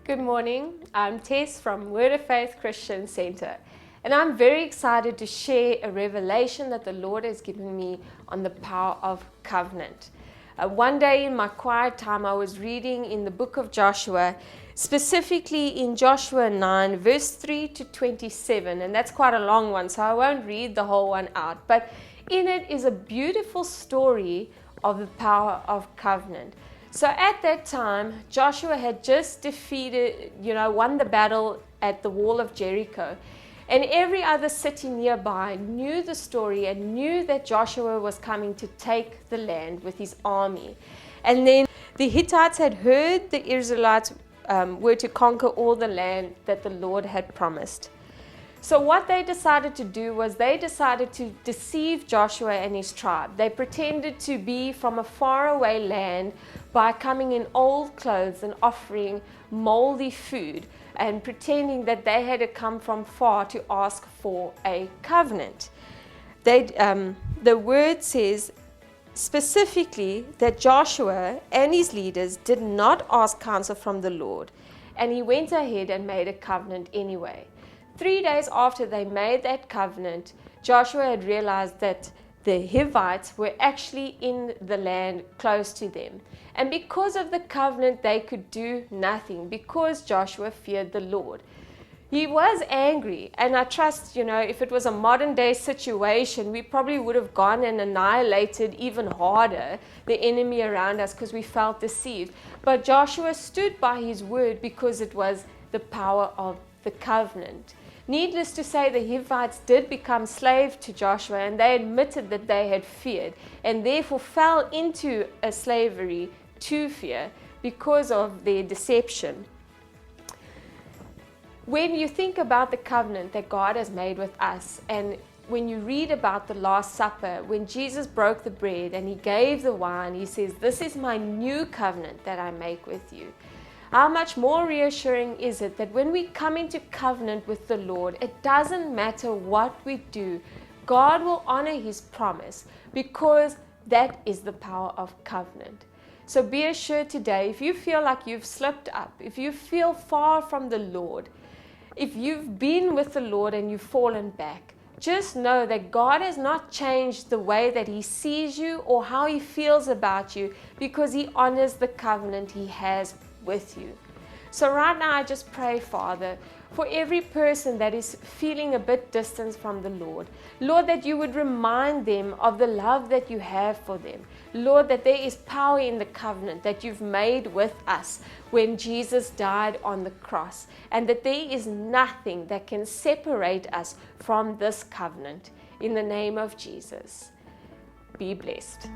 Good morning, I'm Tess from Word of Faith Christian Center, and I'm very excited to share a revelation that the Lord has given me on the power of covenant. One day in my quiet time, I was reading in the book of Joshua, specifically in Joshua 9, verse 3 to 27, and that's quite a long one, so I won't read the whole one out, but in it is a beautiful story of the power of covenant. So at that time, Joshua had just won the battle at the wall of Jericho. And every other city nearby knew the story and knew that Joshua was coming to take the land with his army. And then the Hittites had heard the Israelites were to conquer all the land that the Lord had promised. So what they decided to do was they decided to deceive Joshua and his tribe. They pretended to be from a faraway land by coming in old clothes and offering moldy food and pretending that they had to come from far to ask for a covenant. The word says specifically that Joshua and his leaders did not ask counsel from the Lord, and he went ahead and made a covenant anyway. 3 days after they made that covenant, Joshua had realized that the Hivites were actually in the land close to them. And because of the covenant, they could do nothing because Joshua feared the Lord. He was angry, and I trust, if it was a modern day situation, we probably would have gone and annihilated even harder the enemy around us because we felt deceived. But Joshua stood by his word because it was the power of the covenant. Needless to say, the Hivites did become slaves to Joshua, and they admitted that they had feared and therefore fell into a slavery to fear because of their deception. When you think about the covenant that God has made with us, and when you read about the Last Supper, when Jesus broke the bread and he gave the wine, he says, "This is my new covenant that I make with you." How much more reassuring is it that when we come into covenant with the Lord, it doesn't matter what we do, God will honor his promise because that is the power of covenant. So be assured today, if you feel like you've slipped up, if you feel far from the Lord, if you've been with the Lord and you've fallen back, just know that God has not changed the way that he sees you or how he feels about you because he honors the covenant he has with you. So right now I just pray, Father, for every person that is feeling a bit distant from the Lord, that you would remind them of the love that you have for them. Lord, that there is power in the covenant that you've made with us when Jesus died on the cross, and that there is nothing that can separate us from this covenant. In the name of Jesus, be blessed.